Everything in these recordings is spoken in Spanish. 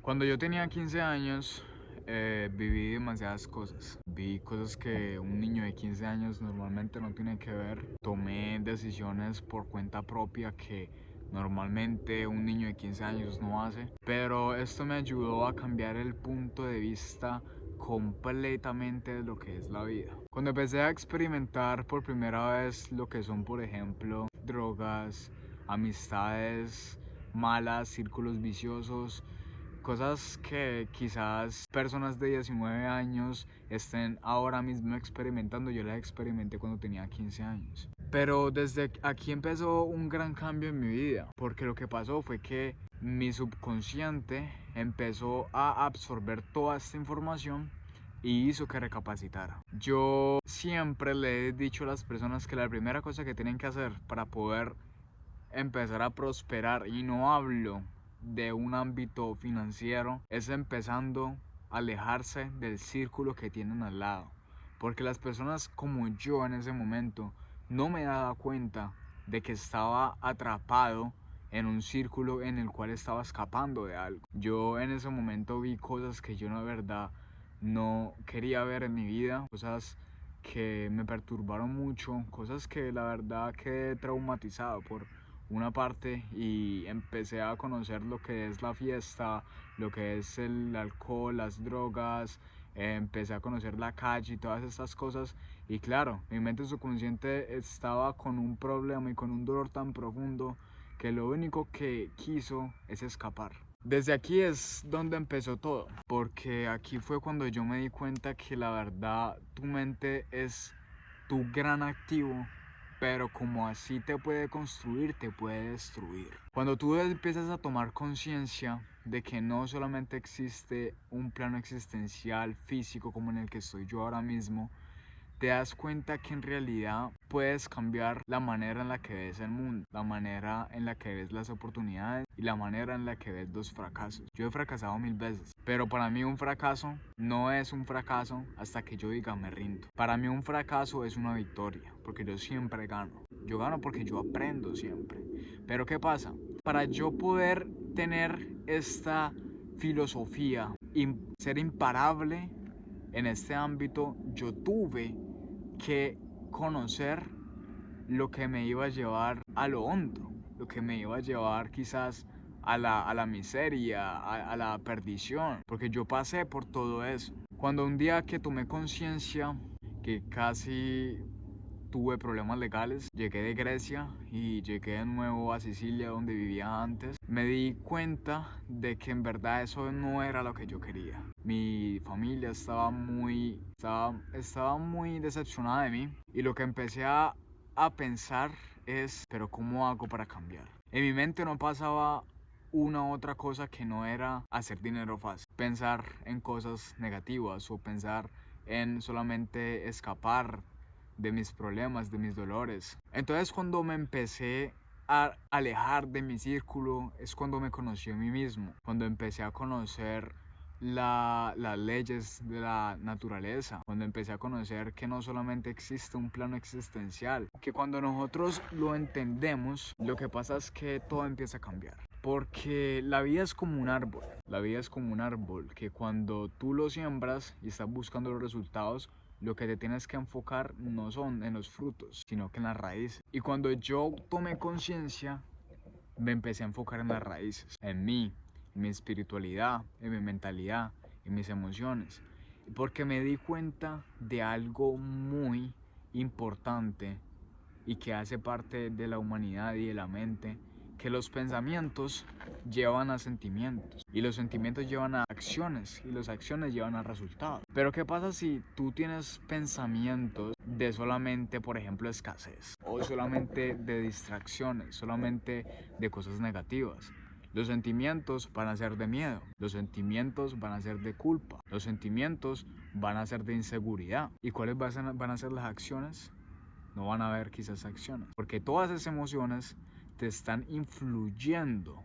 Cuando yo tenía 15 años, viví demasiadas cosas. Vi cosas que un niño de 15 años normalmente no tiene que ver. Tomé decisiones por cuenta propia que normalmente un niño de 15 años no hace. Pero esto me ayudó a cambiar el punto de vista completamente de lo que es la vida. Cuando empecé a experimentar por primera vez lo que son, por ejemplo, drogas, amistades malas, círculos viciosos, cosas que quizás personas de 19 años estén ahora mismo experimentando, yo las experimenté cuando tenía 15 años. Pero desde aquí empezó un gran cambio en mi vida, porque lo que pasó fue que mi subconsciente empezó a absorber toda esta información y hizo que recapacitara. Yo siempre le he dicho a las personas que la primera cosa que tienen que hacer para poder empezar a prosperar, y no hablo de un ámbito financiero, es empezando a alejarse del círculo que tienen al lado. Porque las personas como yo en ese momento no me daba cuenta de que estaba atrapado en un círculo en el cual estaba escapando de algo. Yo en ese momento vi cosas que yo de verdad no quería ver en mi vida, cosas que me perturbaron mucho, cosas que la verdad quedé traumatizado por una parte, y empecé a conocer lo que es la fiesta, lo que es el alcohol, las drogas, empecé a conocer la calle y todas estas cosas. Y claro, mi mente subconsciente estaba con un problema y con un dolor tan profundo que lo único que quiso es escapar. Desde aquí es donde empezó todo, porque aquí fue cuando yo me di cuenta que la verdad tu mente es tu gran activo, pero como así te puede construir, te puede destruir. Cuando tú empiezas a tomar conciencia de que no solamente existe un plano existencial físico como en el que estoy yo ahora mismo, te das cuenta que en realidad puedes cambiar la manera en la que ves el mundo, la manera en la que ves las oportunidades y la manera en la que ves los fracasos. Yo he fracasado 1000 veces, pero para mí un fracaso no es un fracaso hasta que yo diga me rindo. Para mí un fracaso es una victoria, porque yo siempre gano. Yo gano porque yo aprendo siempre. Pero ¿qué pasa? Para yo poder tener esta filosofía y ser imparable en este ámbito, yo tuve que conocer lo que me iba a llevar a lo hondo, lo que me iba a llevar quizás a la miseria, a la perdición, porque yo pasé por todo eso. Cuando un día que tomé conciencia que casi tuve problemas legales, llegué de Grecia y llegué de nuevo a Sicilia donde vivía antes, me di cuenta de que en verdad eso no era lo que yo quería. Mi familia estaba muy decepcionada de mí, y lo que empecé a pensar es, pero ¿cómo hago para cambiar? En mi mente no pasaba una otra cosa que no era hacer dinero fácil, pensar en cosas negativas o pensar en solamente escapar de mis problemas, de mis dolores. Entonces cuando me empecé a alejar de mi círculo es cuando me conocí a mí mismo, cuando empecé a conocer las leyes de la naturaleza, cuando empecé a conocer que no solamente existe un plano existencial, que cuando nosotros lo entendemos, lo que pasa es que todo empieza a cambiar. Porque la vida es como un árbol, la vida es como un árbol que cuando tú lo siembras y estás buscando los resultados, lo que te tienes que enfocar no son en los frutos, sino que en las raíces. Y cuando yo tomé conciencia, me empecé a enfocar en las raíces, en mí, en mi espiritualidad, en mi mentalidad, en mis emociones. Porque me di cuenta de algo muy importante y que hace parte de la humanidad y de la mente, que los pensamientos llevan a sentimientos, y los sentimientos llevan a acciones, y las acciones llevan a resultados. Pero ¿qué pasa si tú tienes pensamientos de solamente, por ejemplo, escasez, o solamente de distracciones, solamente de cosas negativas? Los sentimientos van a ser de miedo, los sentimientos van a ser de culpa, los sentimientos van a ser de inseguridad. ¿Y cuáles van a ser las acciones? No van a haber quizás acciones, porque todas esas emociones te están influyendo,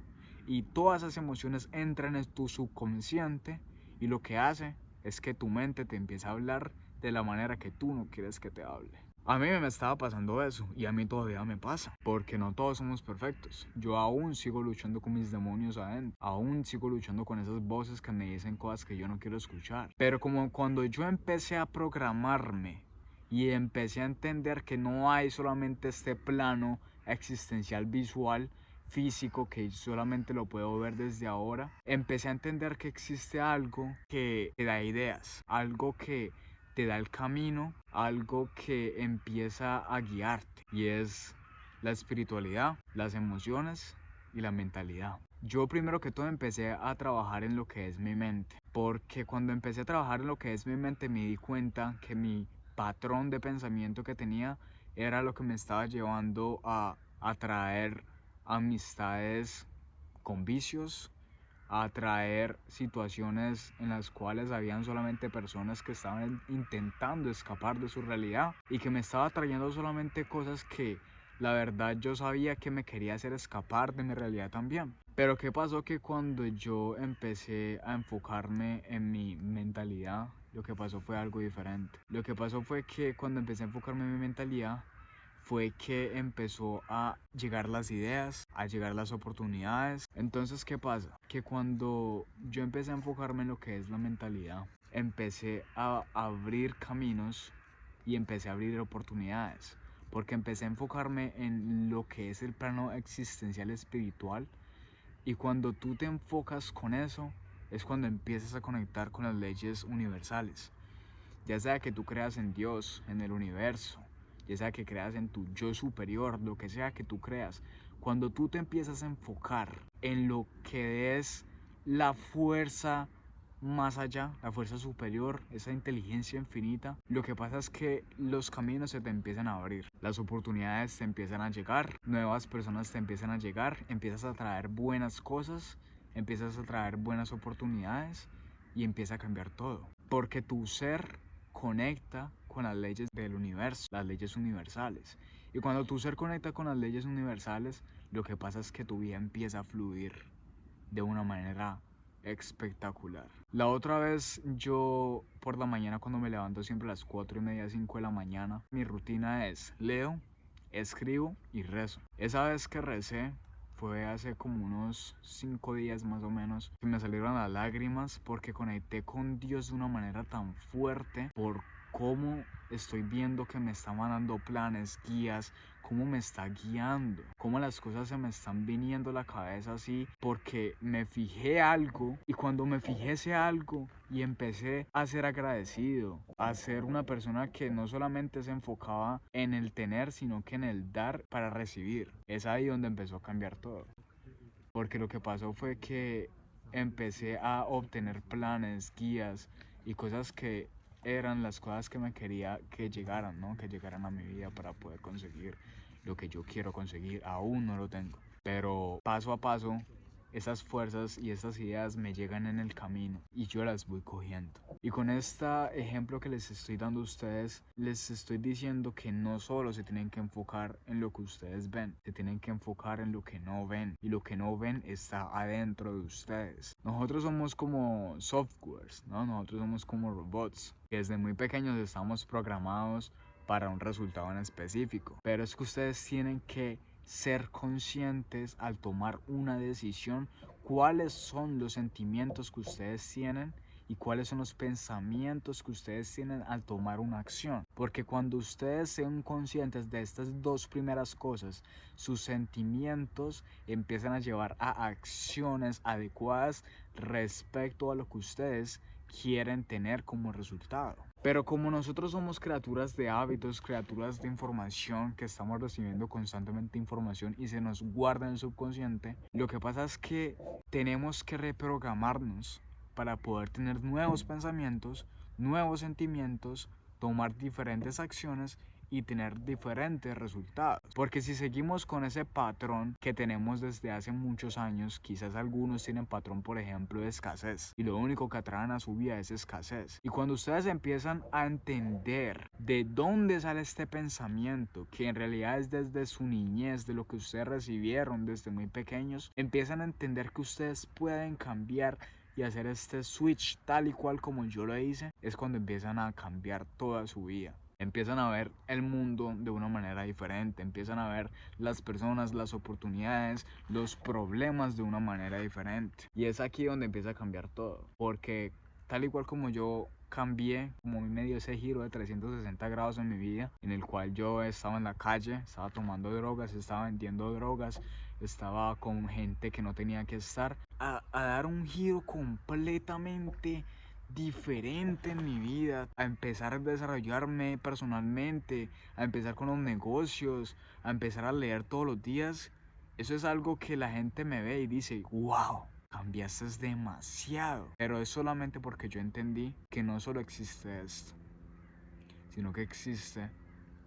y todas esas emociones entran en tu subconsciente, y lo que hace es que tu mente te empieza a hablar de la manera que tú no quieres que te hable. A mí me estaba pasando eso y a mí todavía me pasa, porque no todos somos perfectos. Yo aún sigo luchando con mis demonios adentro, aún sigo luchando con esas voces que me dicen cosas que yo no quiero escuchar. Pero como cuando yo empecé a programarme y empecé a entender que no hay solamente este plano existencial visual, físico, que solamente lo puedo ver desde ahora, empecé a entender que existe algo que te da ideas, algo que te da el camino, algo que empieza a guiarte, y es la espiritualidad, las emociones y la mentalidad. Yo primero que todo empecé a trabajar en lo que es mi mente, porque cuando empecé a trabajar en lo que es mi mente me di cuenta que mi patrón de pensamiento que tenía era lo que me estaba llevando a atraer amistades con vicios, a atraer situaciones en las cuales habían solamente personas que estaban intentando escapar de su realidad y que me estaba trayendo solamente cosas que la verdad yo sabía que me quería hacer escapar de mi realidad también. Pero qué pasó que cuando yo empecé a enfocarme en mi mentalidad, lo que pasó fue algo diferente. Lo que pasó fue que cuando empecé a enfocarme en mi mentalidad, fue que empezó a llegar las ideas, a llegar las oportunidades. Entonces, ¿qué pasa? Que cuando yo empecé a enfocarme en lo que es la mentalidad, empecé a abrir caminos y empecé a abrir oportunidades. Porque empecé a enfocarme en lo que es el plano existencial espiritual. Y cuando tú te enfocas con eso, es cuando empiezas a conectar con las leyes universales. Ya sea que tú creas en Dios, en el universo, ya sea que creas en tu yo superior, lo que sea que tú creas, cuando tú te empiezas a enfocar en lo que es la fuerza más allá, la fuerza superior, esa inteligencia infinita, lo que pasa es que los caminos se te empiezan a abrir, las oportunidades te empiezan a llegar, nuevas personas te empiezan a llegar, empiezas a traer buenas cosas, empiezas a traer buenas oportunidades y empieza a cambiar todo, porque tu ser conecta con las leyes del universo, las leyes universales. Y cuando tu ser conecta con las leyes universales, lo que pasa es que tu vida empieza a fluir de una manera espectacular. La otra vez yo por la mañana, cuando me levanto siempre a las 4:30, 5 de la mañana, mi rutina es leo, escribo y rezo. Esa vez que recé fue hace como unos 5 días más o menos, que me salieron las lágrimas porque conecté con Dios de una manera tan fuerte por cómo estoy viendo que me está mandando planes, guías, cómo me está guiando, cómo las cosas se me están viniendo a la cabeza así, porque me fijé algo, y cuando me fijé ese algo y empecé a ser agradecido, a ser una persona que no solamente se enfocaba en el tener, sino que en el dar para recibir, es ahí donde empezó a cambiar todo. Porque lo que pasó fue que empecé a obtener planes, guías y cosas que eran las cosas que me quería que llegaran, ¿no? Que llegaran a mi vida para poder conseguir lo que yo quiero conseguir. Aún no lo tengo, pero paso a paso esas fuerzas y estas ideas me llegan en el camino y yo las voy cogiendo. Y con este ejemplo que les estoy dando a ustedes, les estoy diciendo que no solo se tienen que enfocar en lo que ustedes ven, se tienen que enfocar en lo que no ven. Y lo que no ven está adentro de ustedes. Nosotros somos como softwares, ¿no? Nosotros somos como robots, que desde muy pequeños estamos programados para un resultado en específico. Pero es que ustedes tienen que ser conscientes al tomar una decisión, cuáles son los sentimientos que ustedes tienen y cuáles son los pensamientos que ustedes tienen al tomar una acción. Porque cuando ustedes sean conscientes de estas dos primeras cosas, sus sentimientos empiezan a llevar a acciones adecuadas respecto a lo que ustedes quieren tener como resultado. Pero como nosotros somos criaturas de hábitos, criaturas de información, que estamos recibiendo constantemente información y se nos guarda en el subconsciente, lo que pasa es que tenemos que reprogramarnos para poder tener nuevos pensamientos, nuevos sentimientos, tomar diferentes acciones y tener diferentes resultados. Porque si seguimos con ese patrón que tenemos desde hace muchos años, quizás algunos tienen patrón, por ejemplo, de escasez, y lo único que atraen a su vida es escasez. Y cuando ustedes empiezan a entender de dónde sale este pensamiento, que en realidad es desde su niñez, de lo que ustedes recibieron desde muy pequeños, empiezan a entender que ustedes pueden cambiar y hacer este switch tal y cual como yo lo hice, es cuando empiezan a cambiar toda su vida. empiezan a ver el mundo de una manera diferente, empiezan a ver las personas, las oportunidades, los problemas de una manera diferente. Y es aquí donde empieza a cambiar todo, porque tal y cual como yo cambié, como me dio ese giro de 360 grados en mi vida, en el cual yo estaba en la calle, estaba tomando drogas, estaba vendiendo drogas, estaba con gente que no tenía que estar, a dar un giro completamente diferente en mi vida, a empezar a desarrollarme personalmente, a empezar con los negocios, a empezar a leer todos los días. Eso es algo que la gente me ve y dice, wow, cambiaste demasiado. Pero es solamente porque yo entendí que no solo existe esto, sino que existe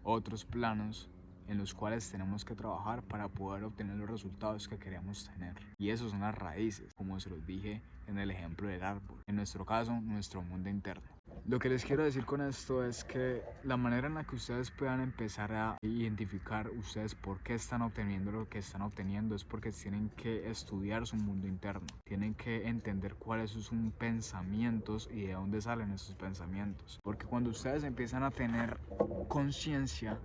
otros planos en los cuales tenemos que trabajar para poder obtener los resultados que queremos tener. Y esos son las raíces, como se los dije en el ejemplo del árbol. En nuestro caso, nuestro mundo interno. Lo que les quiero decir con esto es que la manera en la que ustedes puedan empezar a identificar ustedes por qué están obteniendo lo que están obteniendo es porque tienen que estudiar su mundo interno. Tienen que entender cuáles son sus pensamientos y de dónde salen esos pensamientos. Porque cuando ustedes empiezan a tener conciencia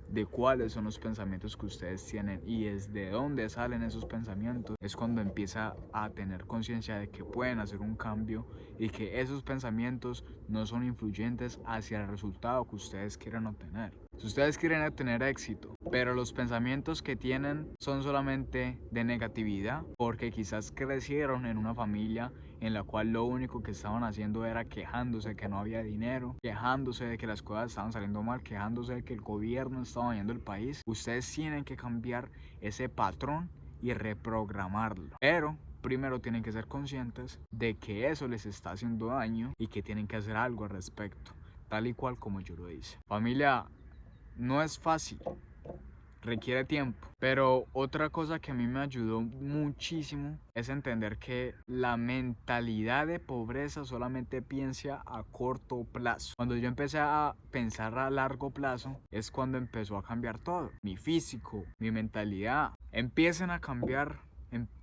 de cuáles son los pensamientos que ustedes tienen y desde dónde salen esos pensamientos, es cuando empieza a tener conciencia de que pueden hacer un cambio y que esos pensamientos no son influyentes hacia el resultado que ustedes quieren obtener. Si ustedes quieren obtener éxito, pero los pensamientos que tienen son solamente de negatividad, porque quizás crecieron en una familia en la cual lo único que estaban haciendo era quejándose de que no había dinero, quejándose de que las cosas estaban saliendo mal, quejándose de que el gobierno estaba dañando el país, ustedes tienen que cambiar ese patrón y reprogramarlo. Pero primero tienen que ser conscientes de que eso les está haciendo daño y que tienen que hacer algo al respecto, tal y cual como yo lo hice. Familia, no es fácil, requiere tiempo, pero otra cosa que a mí me ayudó muchísimo es entender que la mentalidad de pobreza solamente piensa a corto plazo. Cuando yo empecé a pensar a largo plazo es cuando empezó a cambiar todo, mi físico, mi mentalidad. Empiecen a cambiar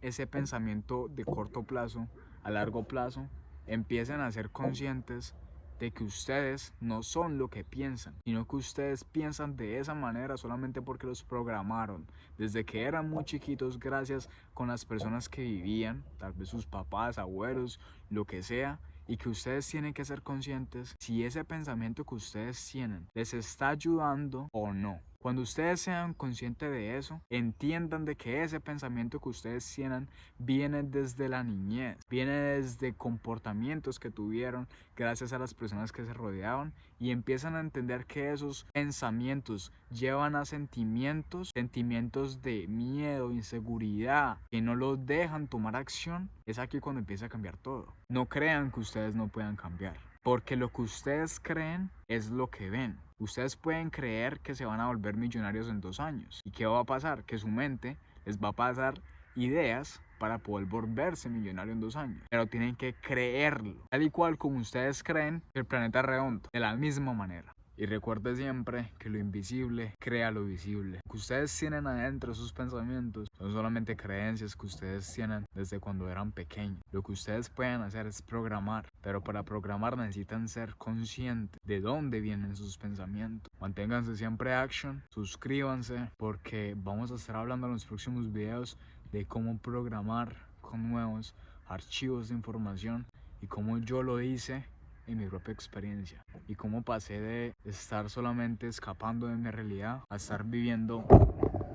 ese pensamiento de corto plazo a largo plazo, empiecen a ser conscientes de que ustedes no son lo que piensan, sino que ustedes piensan de esa manera solamente porque los programaron desde que eran muy chiquitos, gracias con las personas que vivían, tal vez sus papás, abuelos, lo que sea, y que ustedes tienen que ser conscientes si ese pensamiento que ustedes tienen les está ayudando o no. Cuando ustedes sean conscientes de eso, entiendan de que ese pensamiento que ustedes tienen viene desde la niñez, viene desde comportamientos que tuvieron gracias a las personas que se rodeaban y empiezan a entender que esos pensamientos llevan a sentimientos de miedo, inseguridad, que no los dejan tomar acción. Es aquí cuando empieza a cambiar todo. No crean que ustedes no puedan cambiar, porque lo que ustedes creen es lo que ven. Ustedes pueden creer que se van a volver millonarios en 2 años. ¿Y qué va a pasar? Que su mente les va a pasar ideas para poder volverse millonario en 2 años. Pero tienen que creerlo. Tal y cual como ustedes creen que el planeta es redondo. De la misma manera. Y recuerde siempre que lo invisible crea lo visible. Lo que ustedes tienen adentro, sus pensamientos, son solamente creencias que ustedes tienen desde cuando eran pequeños. Lo que ustedes pueden hacer es programar, pero para programar necesitan ser conscientes de dónde vienen sus pensamientos. Manténganse siempre action, suscríbanse, porque vamos a estar hablando en los próximos videos de cómo programar con nuevos archivos de información y cómo yo lo hice en mi propia experiencia y cómo pasé de estar solamente escapando de mi realidad a estar viviendo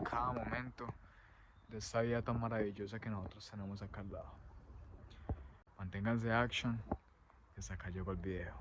cada momento de esta vida tan maravillosa que nosotros tenemos acá al lado. Manténganse action, que hasta acá llegó el video.